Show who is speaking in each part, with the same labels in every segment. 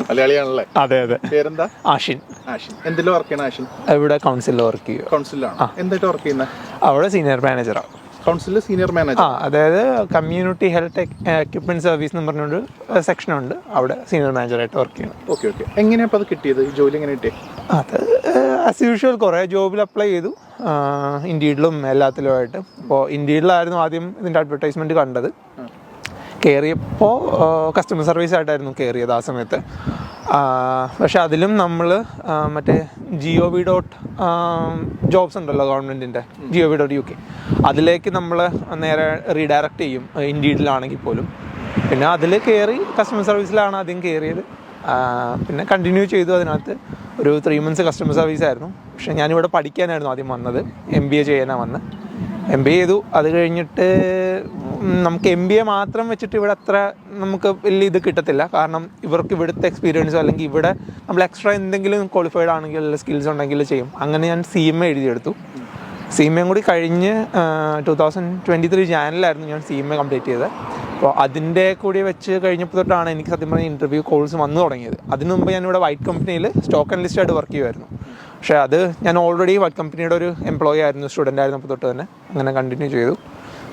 Speaker 1: മലയാളിയാണല്ലേ?
Speaker 2: അതെ അതെ.
Speaker 1: പേരെന്താ?
Speaker 2: ആഷിൻ.
Speaker 1: എന്തിലും വർക്ക് ചെയ്യണം ആഷിൻ?
Speaker 2: ഇവിടെ കൗൺസിലിൽ വർക്ക് ചെയ്യും.
Speaker 1: കൗൺസിലാണ്. എന്തായിട്ട് വർക്ക് ചെയ്യുന്നത്?
Speaker 2: അവിടെ സീനിയർ മാനേജറാണ്.
Speaker 1: കൗൺസിലിൽ സീനിയർ മാനേജർ.
Speaker 2: അതായത് കമ്മ്യൂണിറ്റി ഹെൽത്ത് എക്യുപ്മെന്റ് സർവീസ് എന്ന് പറഞ്ഞൊരു സെക്ഷനുണ്ട്, അവിടെ സീനിയർ മാനേജറായിട്ട് വർക്ക് ചെയ്യണം.
Speaker 1: ഓക്കെ. എങ്ങനെയാ അത് കിട്ടിയത്? ഈ ജോലി എങ്ങനെ കിട്ടിയത്?
Speaker 2: അത് ആസ് യൂഷ്വൽ കുറേ ജോബിൽ അപ്ലൈ ചെയ്തു, ഇൻഡീഡിലും എല്ലാത്തിലുമായിട്ട്. ഇപ്പോൾ ഇൻഡീഡിലായിരുന്നു ആദ്യം ഇതിൻ്റെ അഡ്വർടൈസ്മെൻറ്റ് കണ്ടത്. കയറിയപ്പോൾ കസ്റ്റമർ സർവീസ് ആയിട്ടായിരുന്നു കയറിയത് ആ സമയത്ത്. പക്ഷെ അതിലും നമ്മൾ മറ്റേ GOV ജോബ്സ് ഉണ്ടല്ലോ ഗവൺമെൻറ്റിൻ്റെ, GOV.UK, അതിലേക്ക് നമ്മൾ നേരെ റീഡയറക്റ്റ് ചെയ്യും ഇൻഡീഡിലാണെങ്കിൽ പോലും. പിന്നെ അതിൽ കയറി കസ്റ്റമർ സർവീസിലാണ് ആദ്യം കയറിയത്. പിന്നെ കണ്ടിന്യൂ ചെയ്തു. അതിനകത്ത് ഒരു 3 months കസ്റ്റമർ സർവീസ് ആയിരുന്നു. പക്ഷെ ഞാനിവിടെ പഠിക്കാനായിരുന്നു ആദ്യം വന്നത്, MBA ചെയ്യാനാണ് വന്നത്. MBA ചെയ്തു. അത് കഴിഞ്ഞിട്ട് നമുക്ക് MBA മാത്രം വെച്ചിട്ട് ഇവിടെ അത്ര നമുക്ക് വലിയ ഇത് കിട്ടത്തില്ല. കാരണം ഇവർക്ക് ഇവിടുത്തെ എക്സ്പീരിയൻസോ അല്ലെങ്കിൽ ഇവിടെ നമ്മൾ എക്സ്ട്രാ എന്തെങ്കിലും ക്വാളിഫൈഡ് ആണെങ്കിൽ സ്കിൽസ് ഉണ്ടെങ്കിൽ ചെയ്യും. അങ്ങനെ ഞാൻ CMA എഴുതിയെടുത്തു. CMA കൂടി കഴിഞ്ഞ് 2023 ജാനുവരിയിലായിരുന്നു ഞാൻ CMA കംപ്ലീറ്റ് ചെയ്തത്. അപ്പോൾ അതിൻ്റെ കൂടി വെച്ച് കഴിഞ്ഞപ്പോൾ തൊട്ടാണ് എനിക്ക് സത്യം പറഞ്ഞ ഇൻ്റർവ്യൂ കോൾസ് വന്നു തുടങ്ങിയത്. അതിനു മുമ്പ് ഞാനിവിടെ വൈറ്റ് കമ്പനിയിൽ സ്റ്റോക്ക് അനലിസ്റ്റായിട്ട് വർക്ക് ചെയ്യുമായിരുന്നു. പക്ഷേ അത് ഞാൻ ഓൾറെഡി വൈറ്റ് കമ്പനിയുടെ ഒരു എംപ്ലോയി ആയിരുന്നു, സ്റ്റുഡൻ്റ് ആയിരുന്നപ്പോൾ തൊട്ട് തന്നെ അങ്ങനെ കണ്ടിന്യൂ ചെയ്തു.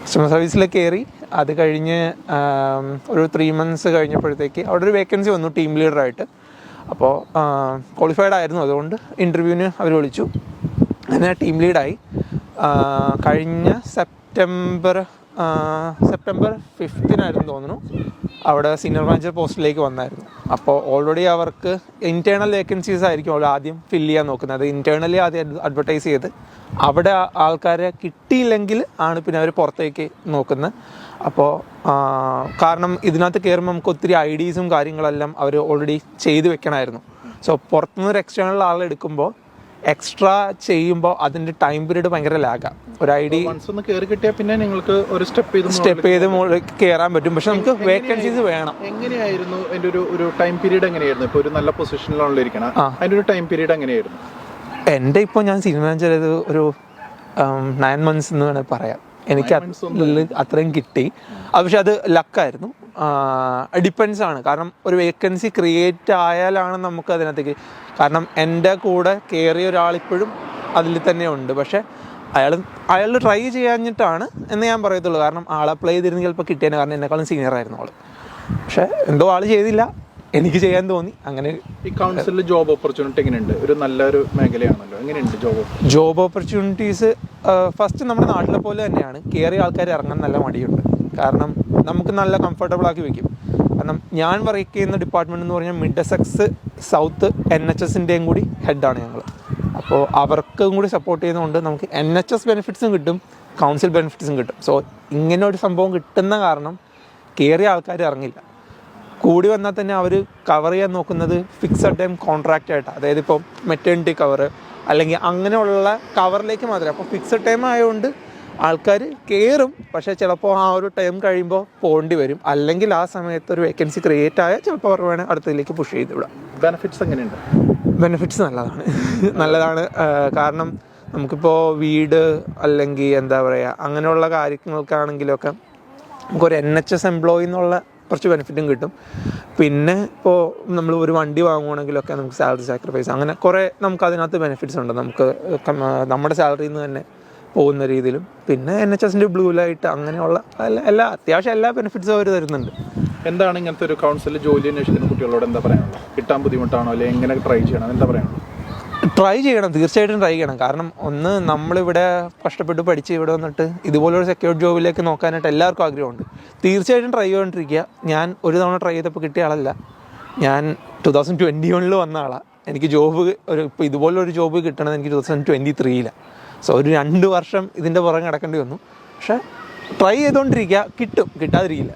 Speaker 2: കസ്റ്റമർ സർവീസിൽ കയറി. അത് കഴിഞ്ഞ് ഒരു 3 months കഴിഞ്ഞപ്പോഴത്തേക്ക് അവിടെ ഒരു വേക്കൻസി വന്നു ടീം ലീഡറായിട്ട്. അപ്പോൾ ക്വാളിഫൈഡ് ആയിരുന്നു, അതുകൊണ്ട് ഇൻ്റർവ്യൂവിന് അവർ വിളിച്ചു. അങ്ങനെ ടീം ലീഡായി. കഴിഞ്ഞ സെപ്റ്റംബർ 5 തോന്നുന്നു അവിടെ സീനിയർ മാനേജർ പോസ്റ്റിലേക്ക് വന്നായിരുന്നു. അപ്പോൾ ഓൾറെഡി അവർക്ക് ഇൻറ്റേർണൽ വേക്കൻസീസ് ആയിരിക്കും അവർ ആദ്യം ഫില്ല് ചെയ്യാൻ നോക്കുന്നത്. ഇൻറ്റേർണലി ആദ്യം അഡ്വർടൈസ് ചെയ്ത് അവിടെ ആൾക്കാരെ കിട്ടിയില്ലെങ്കിൽ ആണ് പിന്നെ അവർ പുറത്തേക്ക് നോക്കുന്നത്. അപ്പോൾ കാരണം ഇതിനകത്ത് കയറുമ്പോൾ നമുക്ക് ഒത്തിരി ഐഡീസും കാര്യങ്ങളെല്ലാം അവർ ഓൾറെഡി ചെയ്ത് വെക്കണമായിരുന്നു. സോ പുറത്തുനിന്നൊരു എക്സ്റ്റേണൽ ആളെടുക്കുമ്പോൾ എക്സ്ട്രാ ചെയ്യുമ്പോൾ അതിൻ്റെ ടൈം പീരീഡ് ഭയങ്കര ലാഗാണ്. ഒരു ID
Speaker 1: കയറി കിട്ടിയാൽ പിന്നെ നിങ്ങൾക്ക് ഒരു സ്റ്റെപ്പ് ചെയ്ത്
Speaker 2: കയറാൻ പറ്റും. പക്ഷെ നമുക്ക് വേക്കൻസീസ് വേണം.
Speaker 1: എങ്ങനെയായിരുന്നു അതിൻ്റെ ഒരു ടൈം പീരീഡ്? എങ്ങനെയായിരുന്നു? ഇപ്പോൾ ഒരു നല്ല പൊസിഷനിലാണല്ലോ ഇരിക്കണം, അതിൻ്റെ ഒരു ടൈം പീരീഡ് എങ്ങനെയായിരുന്നു?
Speaker 2: എൻ്റെ ഇപ്പോൾ ഞാൻ സീനിയർ മാനേജർ ചെയ്ത് ഒരു 9 months എന്ന് വേണമെങ്കിൽ പറയാം. എനിക്ക് അത്രയും കിട്ടി. പക്ഷെ അത് ലക്കായിരുന്നു. ഡിപ്പെൻസ് ആണ്. കാരണം ഒരു വേക്കൻസി ക്രിയേറ്റ് ആയാലാണ് നമുക്ക് അതിനകത്തേക്ക്, കാരണം എൻ്റെ കൂടെ കയറിയ ഒരാളിപ്പോഴും അതിൽ തന്നെ ഉണ്ട്. പക്ഷേ അയാൾ ട്രൈ ചെയ്യാഞ്ഞിട്ടാണ് എന്ന് ഞാൻ പറയത്തുള്ളൂ. കാരണം ആൾ അപ്ലൈ ചെയ്തിരുന്നെങ്കിൽ ചിലപ്പോൾ കിട്ടിയേനെ, കാരണം എന്നെക്കാളും സീനിയർ ആയിരുന്നു ആൾ. പക്ഷേ എന്തോ ആൾ ചെയ്തില്ല, എനിക്ക് ചെയ്യാൻ തോന്നി. അങ്ങനെ
Speaker 1: ഈ കൗൺസിലിൽ ജോബ് ഓപ്പർച്യൂണിറ്റി എങ്ങനെയുണ്ട്? ഒരു നല്ലൊരു മേഖലയാണല്ലോ, എങ്ങനെയുണ്ട്
Speaker 2: ജോബ് ഓപ്പർച്യൂണിറ്റീസ്? ഫസ്റ്റ് നമ്മുടെ നാട്ടിലെ പോലെ തന്നെയാണ്. കയറിയ ആൾക്കാർ ഇറങ്ങാൻ നല്ല മടിയുണ്ട്. കാരണം നമുക്ക് നല്ല കംഫർട്ടബിൾ ആക്കി വെക്കും. കാരണം ഞാൻ വർക്ക് ചെയ്യുന്ന ഡിപ്പാർട്ട്മെൻറ്റ് എന്ന് പറഞ്ഞാൽ മിഡ്സെക്സ് സൗത്ത് NHSൻ്റെയും കൂടി ഹെഡാണ് ഞങ്ങൾ. അപ്പോൾ അവർക്കും കൂടി സപ്പോർട്ട് ചെയ്യുന്നതുകൊണ്ട് നമുക്ക് NHS ബെനിഫിറ്റ്സും കിട്ടും, കൗൺസിൽ ബെനിഫിറ്റ്സും കിട്ടും. സോ ഇങ്ങനെ ഒരു സംഭവം കിട്ടുന്ന കാരണം കയറിയ ആൾക്കാർ ഇറങ്ങില്ല. കൂടി വന്നാൽ തന്നെ അവർ കവർ ചെയ്യാൻ നോക്കുന്നത് ഫിക്സഡ് ടൈം കോൺട്രാക്റ്റ് ആയിട്ടാണ്. അതായത് ഇപ്പോൾ മെറ്റേണിറ്റി കവർ അല്ലെങ്കിൽ അങ്ങനെയുള്ള കവറിലേക്ക് മാത്രമേ. അപ്പോൾ ഫിക്സഡ് ടൈം ആയതുകൊണ്ട് ആൾക്കാർ കയറും, പക്ഷേ ചിലപ്പോൾ ആ ഒരു ടൈം കഴിയുമ്പോൾ പോകേണ്ടി വരും. അല്ലെങ്കിൽ ആ സമയത്ത് ഒരു വേക്കൻസി ക്രിയേറ്റ് ആയാൽ ചിലപ്പോൾ അവർ വേണേൽ അടുത്തതിലേക്ക് പുഷ് ചെയ്ത് വിടാം.
Speaker 1: ബെനിഫിറ്റ്സ് എങ്ങനെയുണ്ട്?
Speaker 2: ബെനിഫിറ്റ്സ് നല്ലതാണ്. കാരണം നമുക്കിപ്പോൾ വീട് അല്ലെങ്കിൽ എന്താ പറയുക അങ്ങനെയുള്ള കാര്യങ്ങൾക്കാണെങ്കിലൊക്കെ നമുക്കൊരു NHS എംപ്ലോയി എന്നുള്ള കുറച്ച് ബെനിഫിറ്റും കിട്ടും. പിന്നെ ഇപ്പോൾ നമ്മൾ ഒരു വണ്ടി വാങ്ങുകയാണെങ്കിലൊക്കെ നമുക്ക് സാലറി സാക്രിഫൈസ് അങ്ങനെ കുറേ നമുക്ക് അതിനകത്ത് ബെനിഫിറ്റ്സ് ഉണ്ട്. നമുക്ക് നമ്മുടെ സാലറിയിൽ നിന്ന് തന്നെ പോകുന്ന രീതിയിലും പിന്നെ NHSൻ്റെ ബ്ലൂ ലൈറ്റ് അങ്ങനെയുള്ള അത്യാവശ്യം എല്ലാ ബെനിഫിറ്റ്സും അവർ തരുന്നുണ്ട്.
Speaker 1: എന്താണ് ഇങ്ങനത്തെ ഒരു കൗൺസിലിൽ ജോലി അന്വേഷിക്കുന്ന കുട്ടികളോട് എന്താ പറയാനുള്ളത്? കിട്ടാൻ ബുദ്ധിമുട്ടാണോ അല്ലെങ്കിൽ എങ്ങനെ ട്രൈ ചെയ്യണം, എന്താ പറയാനുള്ളത്?
Speaker 2: ട്രൈ ചെയ്യണം, തീർച്ചയായിട്ടും ട്രൈ ചെയ്യണം. കാരണം ഒന്ന്, നമ്മളിവിടെ കഷ്ടപ്പെട്ട് പഠിച്ച് ഇവിടെ വന്നിട്ട് ഇതുപോലൊരു സെക്യൂർ ജോബിലേക്ക് നോക്കാനായിട്ട് എല്ലാവർക്കും ആഗ്രഹമുണ്ട്. തീർച്ചയായിട്ടും ട്രൈ ചെയ്തുകൊണ്ടിരിക്കുക. ഞാൻ ഒരു തവണ ട്രൈ ചെയ്തപ്പോൾ കിട്ടിയ ആളല്ല, ഞാൻ 2021 വന്ന ആളാണ്. എനിക്ക് ജോബ് ഇപ്പോൾ ഇതുപോലൊരു ജോബ് കിട്ടണത് എനിക്ക് 2023. സോ ഒരു 2 വർഷം ഇതിൻ്റെ പുറകെ നടക്കേണ്ടി വന്നു. പക്ഷേ ട്രൈ ചെയ്തുകൊണ്ടിരിക്കുക, കിട്ടും, കിട്ടാതിരിക്കില്ല.